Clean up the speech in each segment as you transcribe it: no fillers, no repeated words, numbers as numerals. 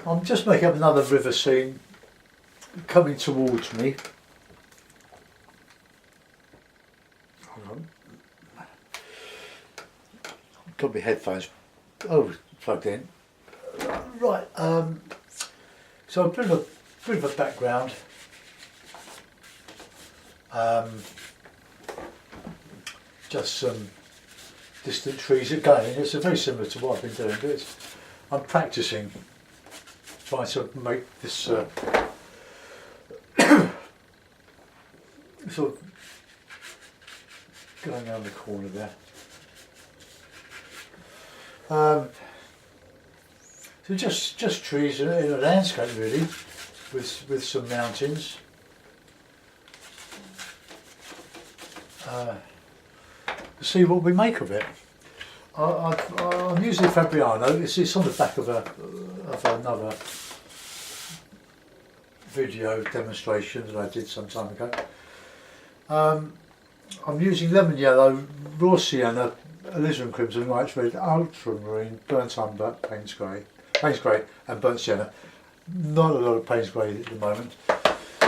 I'm just making up another river scene coming towards me. Hold on. Got my headphones plugged in. Right, so a bit of a background. Just some distant trees again. It's very similar to what I've been doing, but I'm practicing, trying to make this sort of going around the corner there. So just trees in a landscape really, with some mountains. To see what we make of it. I'm using Foreground. It's on the back of another video demonstration that I did some time ago. I'm using lemon yellow, raw sienna, alizarin crimson, light red, ultramarine, burnt umber, Payne's grey, and burnt sienna. Not a lot of Payne's grey at the moment.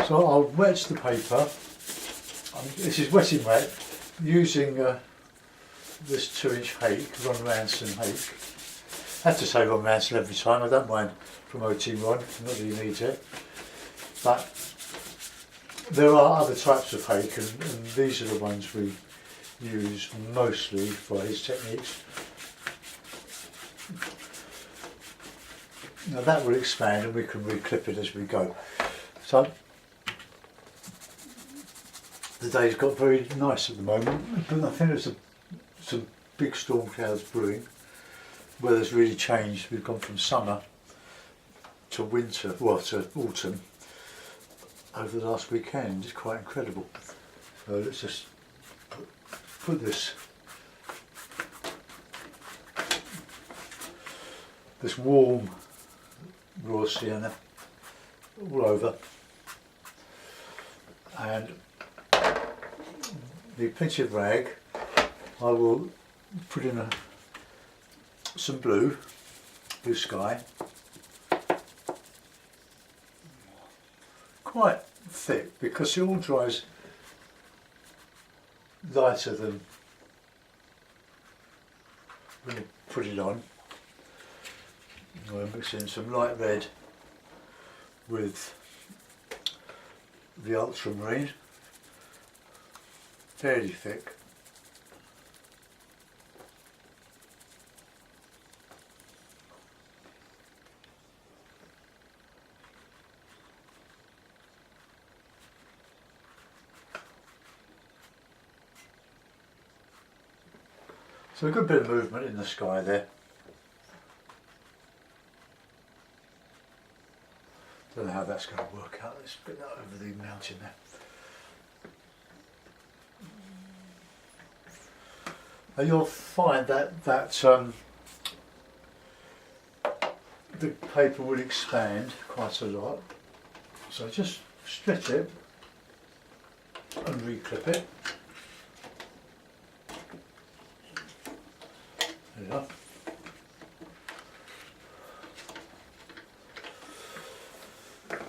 So I'll wet the paper. This is wet in wet, using this 2-inch hake, Ron Ranson hake. I have to say Ron Ranson every time, I don't mind promoting Ron, not that he needs it. But there are other types of hake, and these are the ones we use mostly for his techniques. Now that will expand and we can reclip it as we go. So the day's got very nice at the moment, but I think there's some big storm clouds brewing. Weather's really changed. We've gone from summer to winter, well, to autumn over the last weekend. It's quite incredible. So let's just put this warm raw sienna all over, and the plenty of rag. I will put in some blue sky, quite thick because it all dries lighter than when you put it on. I'm going to mix in some light red with the ultramarine, fairly thick. So a good bit of movement in the sky there. Don't know how that's going to work out. Let's put that over the mountain there. And you'll find that the paper will expand quite a lot. So just stretch it and reclip it. There you are.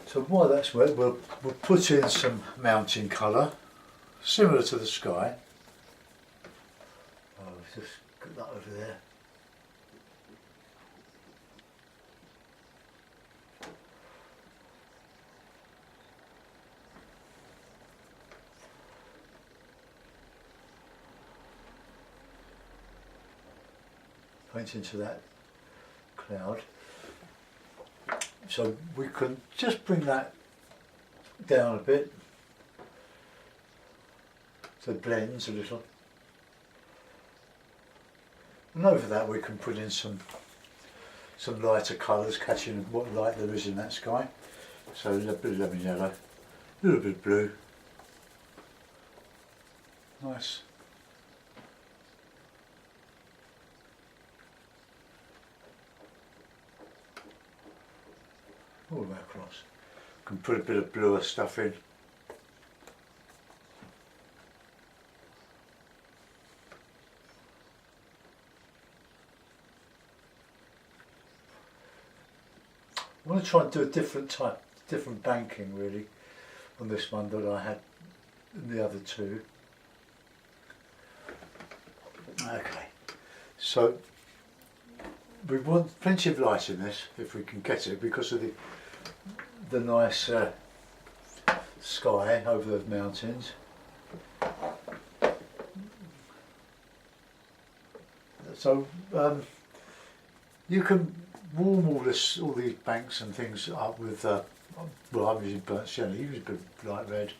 So while that's wet, we'll put in some mountain colour, similar to the sky. Oh, just put that over there. Paint into that cloud. So we can just bring that down a bit so it blends a little. And over that we can put in some lighter colours, catching what light there is in that sky. So a little bit of lemon yellow, a little bit of blue. Nice. All the way across. Can put a bit of bluer stuff in. I want to try and do a different banking really on this one that I had in the other two. Okay, so we want plenty of light in this if we can get it because of the nice sky over the mountains. So you can warm all these banks and things up with well, I'm using burnt sienna, you use a bit of light red.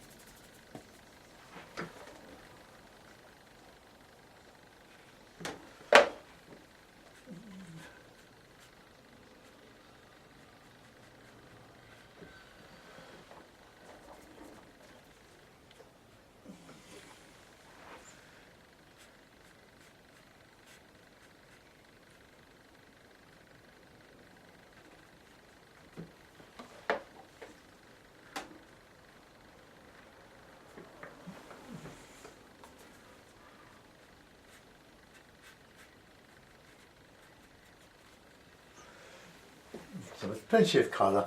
So there's plenty of colour.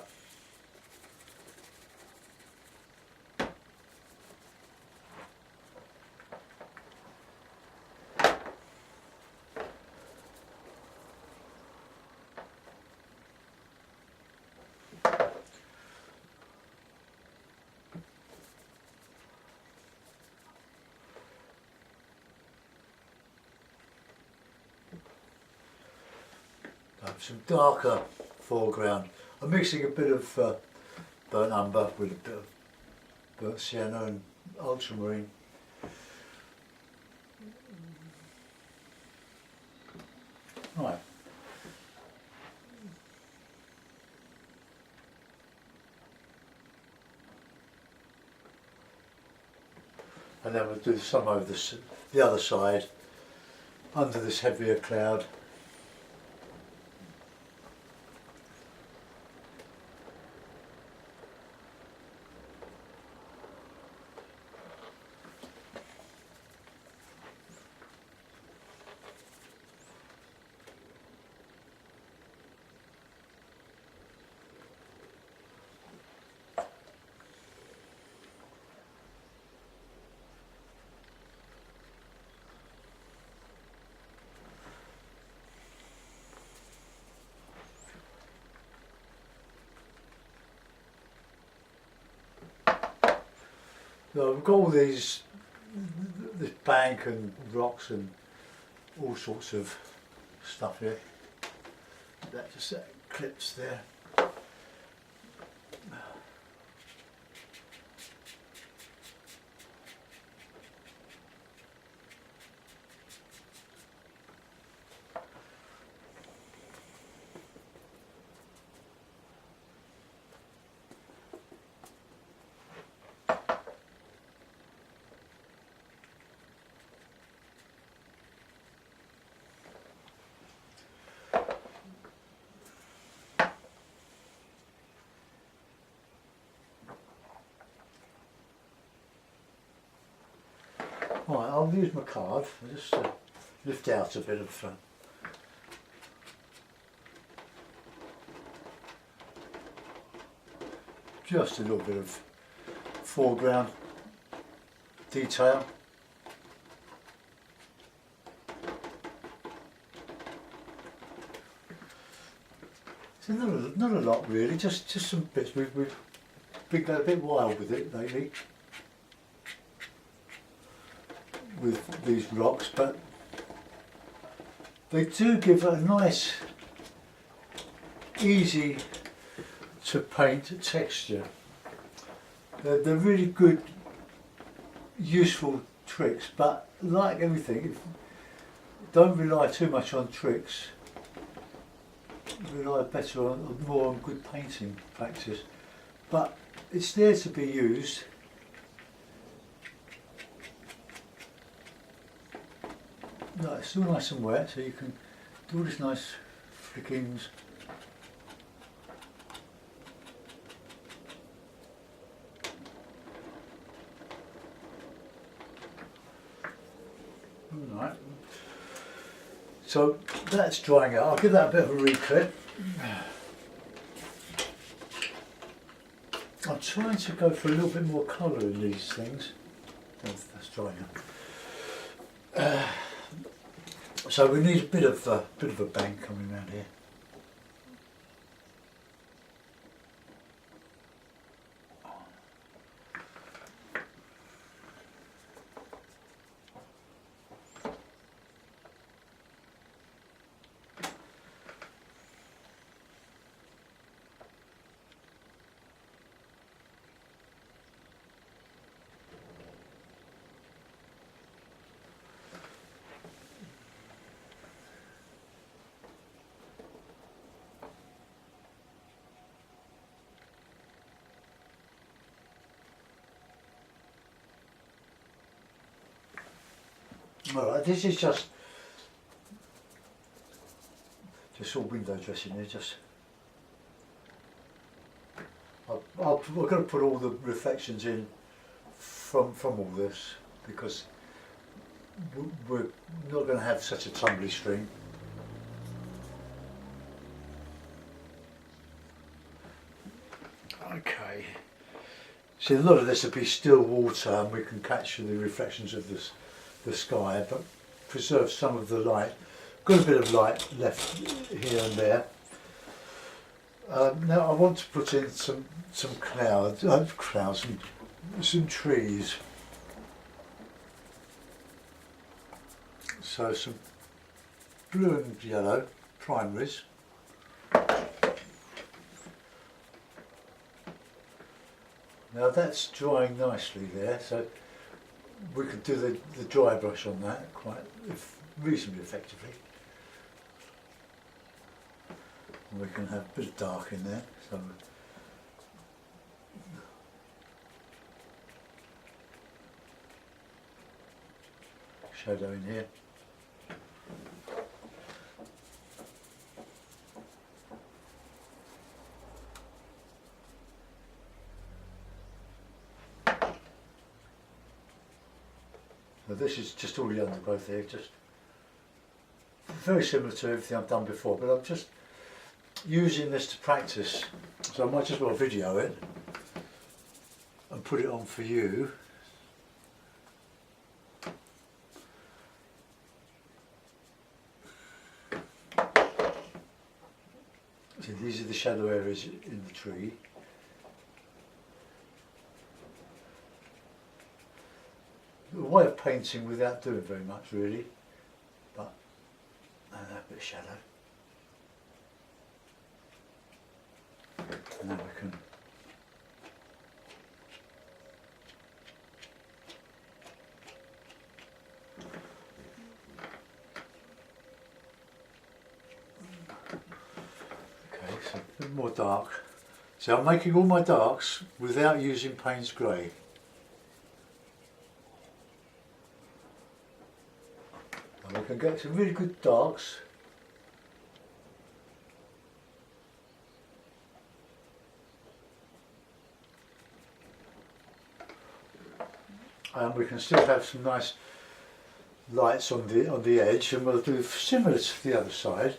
Some darker foreground. I'm mixing a bit of burnt umber with a bit of burnt sienna and ultramarine. Right. And then we'll do some over the other side, under this heavier cloud. So we've got all this bank and rocks and all sorts of stuff here. That just clips there. Right, I'll use my card. I'll just lift out a bit of just a little bit of foreground detail. So not a lot really, just some bits. We've been a bit wild with it lately, with these rocks, but they do give a nice, easy to paint texture. They're really good, useful tricks, but like everything, don't rely too much on tricks. Rely better on more on good painting practice. But it's there to be used. No, it's still nice and wet, so you can do all these nice flickings. Alright. So that's drying out. I'll give that a bit of a reclip. I'm trying to go for a little bit more colour in these things. That's dry now. So we need a bit of a bang coming around here. Alright, this is just all window dressing here, we're going to put all the reflections in from all this, because we're not going to have such a tumbly stream. Okay, see, a lot of this will be still water and we can capture the reflections of the sky, but preserve some of the light. Got a bit of light left here and there. Now I want to put in some clouds, some trees. So some blue and yellow primaries. Now that's drying nicely there, so we could do the dry brush on that reasonably effectively. And we can have a bit of dark in there. So shadow in here. Now this is just all the undergrowth here, just very similar to everything I've done before, but I'm just using this to practice, so I might just well video it and put it on for you. So these are the shadow areas in the tree. A way of painting without doing very much really, but a bit of shadow. And now we can so a bit more dark. So I'm making all my darks without using Payne's grey. And we can get some really good darks. And we can still have some nice lights on the edge, and we'll do similar to the other side.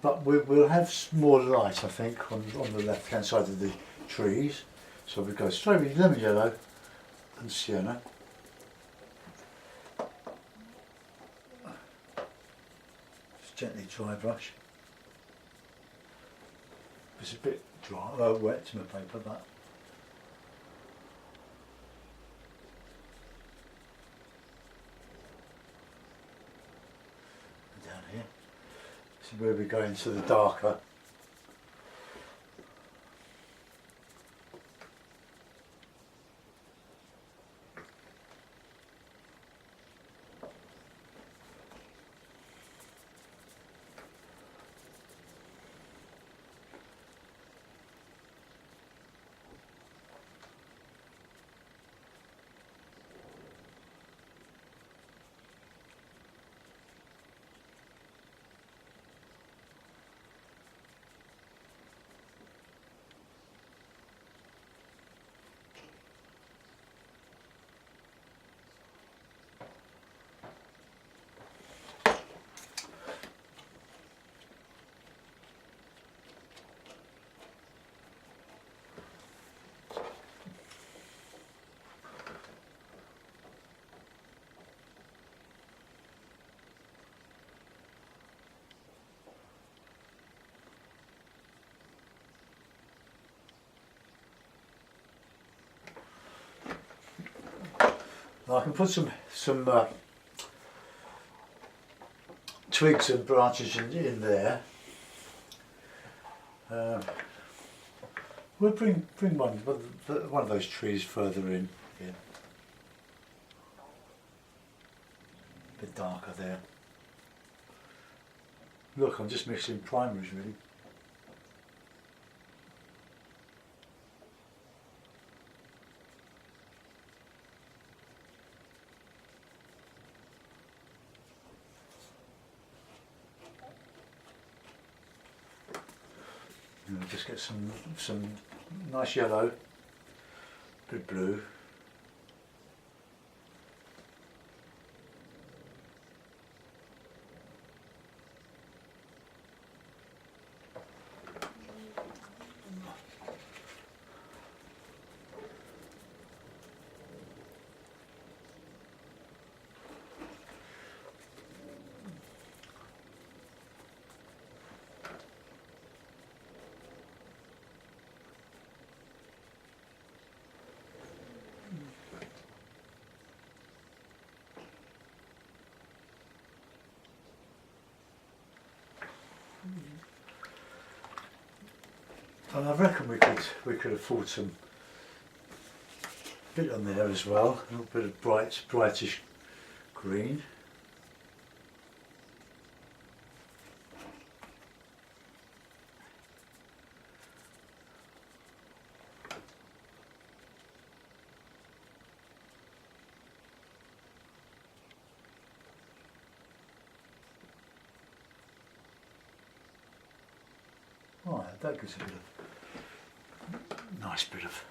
But we'll have more light, I think, on the left hand side of the trees. So we go straight with lemon yellow and sienna. Just gently dry brush. It's a bit dry, wet to my paper, but down here. This is where we go into the darker. I can put some twigs and branches in there. We'll bring one of those trees further in here. A bit darker there. Look, I'm just mixing primaries really. And just get some nice yellow, bit blue. And I reckon we could afford some bit on there as well, a little bit of brightish green. Right, that gives a bit of nice bit of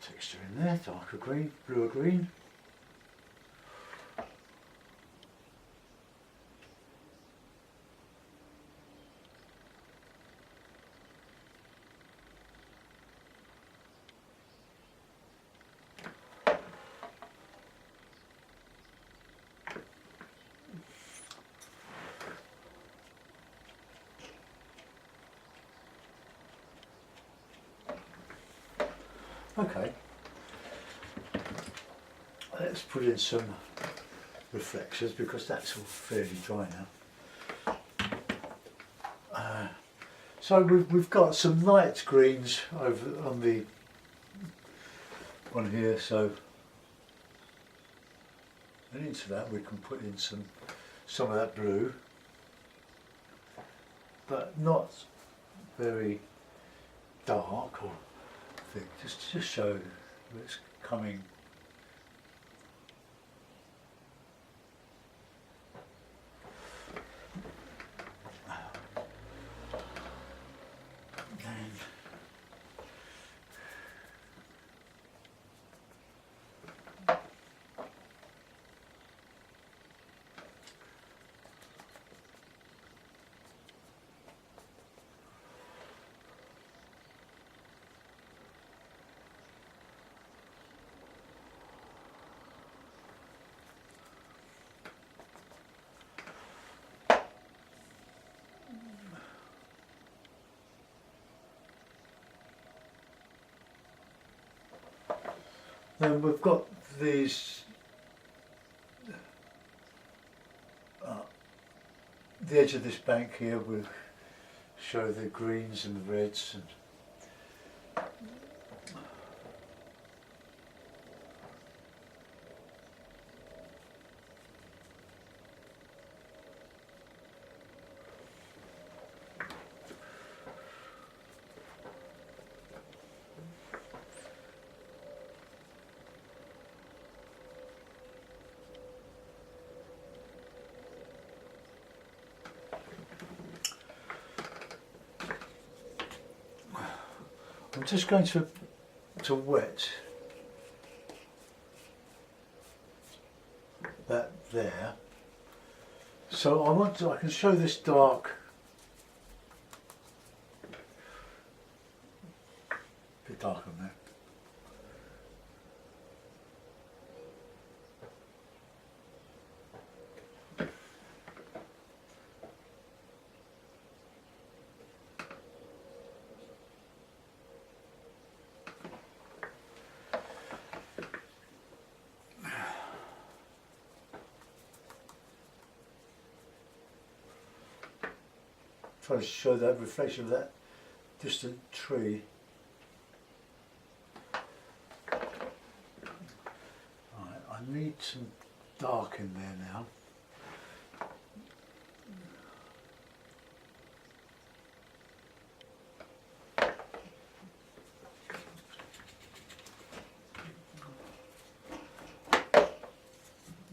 texture in there, darker green, bluer green. Okay, let's put in some reflections because that's all fairly dry now. So we've got some light greens over on the one here, so and into that we can put in some of that blue, but not very dark or thick, just to show it's coming. Then we've got these, the edge of this bank here will show the greens and the reds, and I'm just going to wet that there. So I can show this dark, a bit darker on there. trying to show that reflection of that distant tree. Right, I need some dark in there now.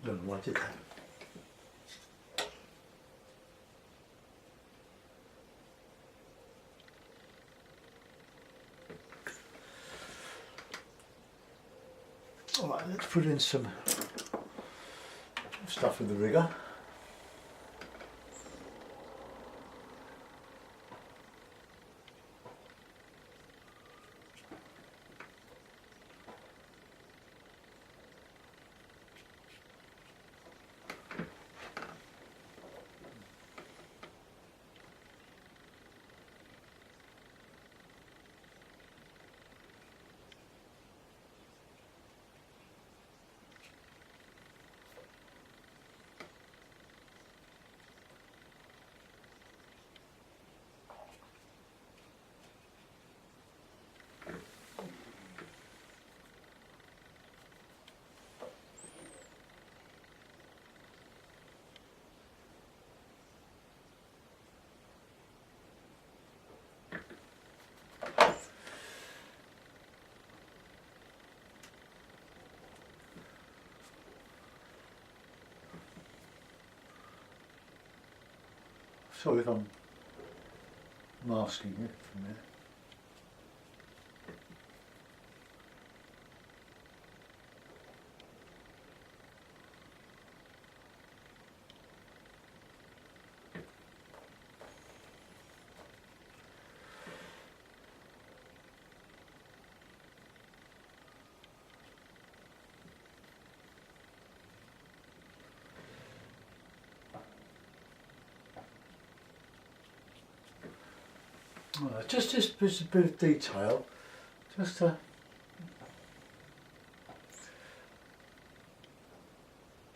Don't know why I did that. Alright, let's put in some stuff with the rigger. Sorry if I'm masking it from there. Just a bit of detail, just to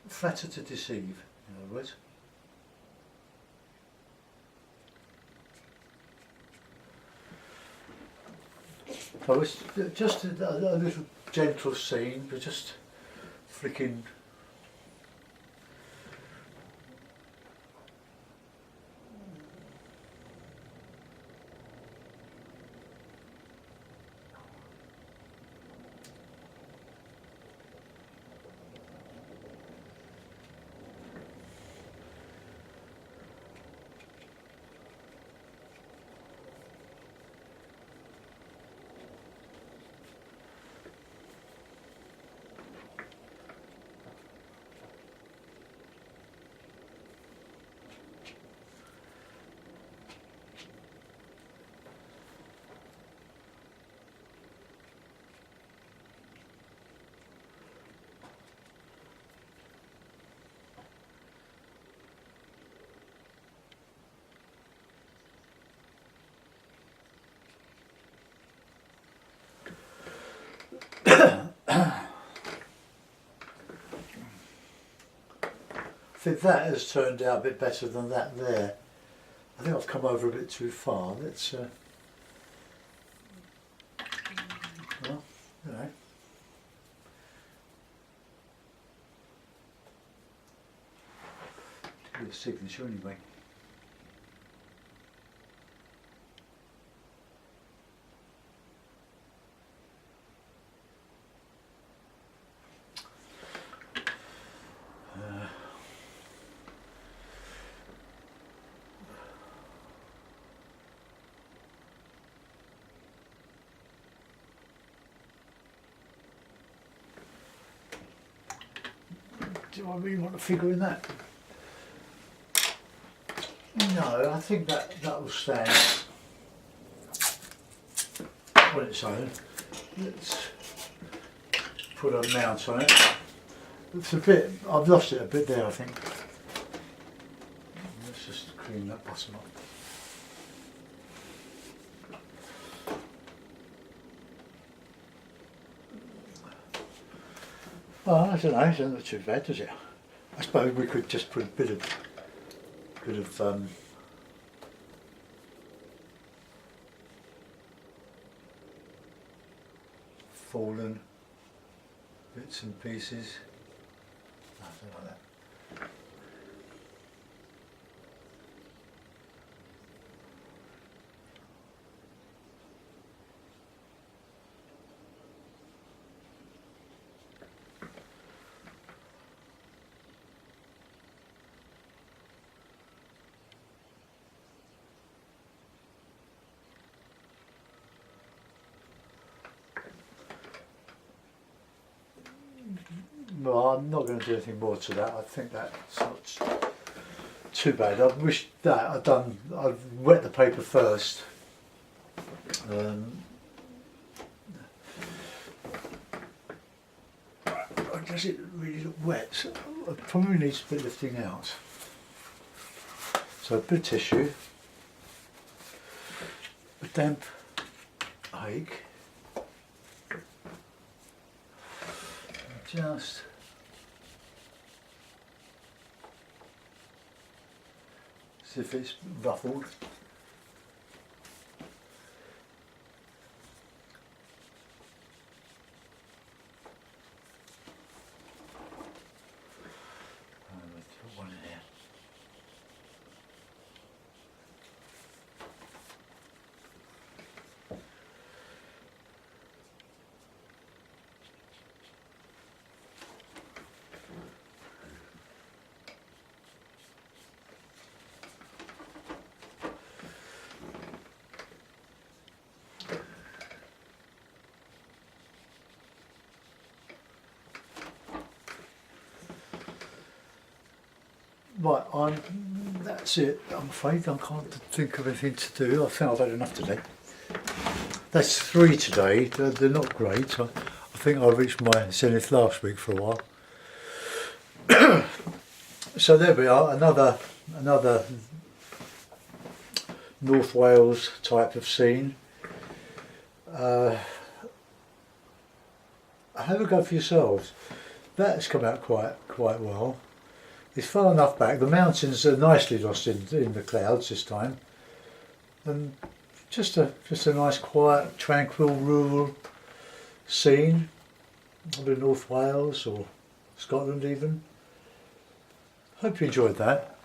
flatter to deceive, in other words. So it's just a little gentle scene, but just flicking. I think that has turned out a bit better than that there. I think I've come over a bit too far. Let's, well, you know. Do a signature anyway. Do I really want to figure in that? No, I think that will stand on its own. Let's put a mount on it. It's a bit, I've lost it a bit there, I think. Let's just clean that bottom up. Well, I don't know, it doesn't look too bad, does it? I suppose we could just put a bit of fallen bits and pieces. Nothing like that. Well, I'm not going to do anything more to that. I think that's not too bad. I wish that I'd wet the paper first. Does it really look wet? So I probably need to put the thing out. So a bit of tissue, a damp hake, just see if it's ruffled. Put one in here. Right, that's it. I'm afraid I can't think of anything to do. I think I've had enough today. That's 3 today. They're not great. I think I reached my zenith last week for a while. So there we are, another North Wales type of scene. Have a go for yourselves. That's come out quite well. It's far enough back. The mountains are nicely lost in the clouds this time, and just a nice, quiet, tranquil, rural scene of North Wales or Scotland even. Hope you enjoyed that.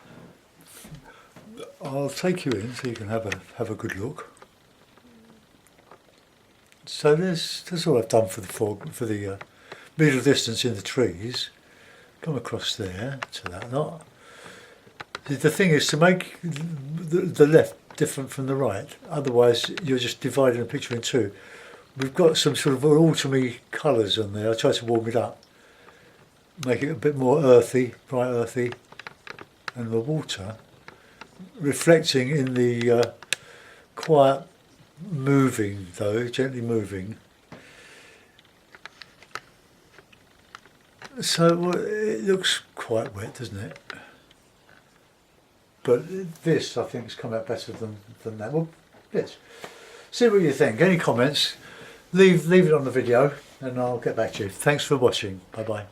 I'll take you in so you can have a good look. So that's all I've done for the middle distance in the trees. Come across there to that lot. The thing is to make the left different from the right, otherwise you're just dividing the picture in two. We've got some sort of autumny colours on there. I tried to warm it up, make it a bit more earthy, bright earthy, and the water reflecting in the quiet moving though, gently moving. So it looks quite wet, doesn't it? But this, I think, has come out better than that. Well, yes. See what you think. Any comments? Leave it on the video, and I'll get back to you. Thanks for watching. Bye bye.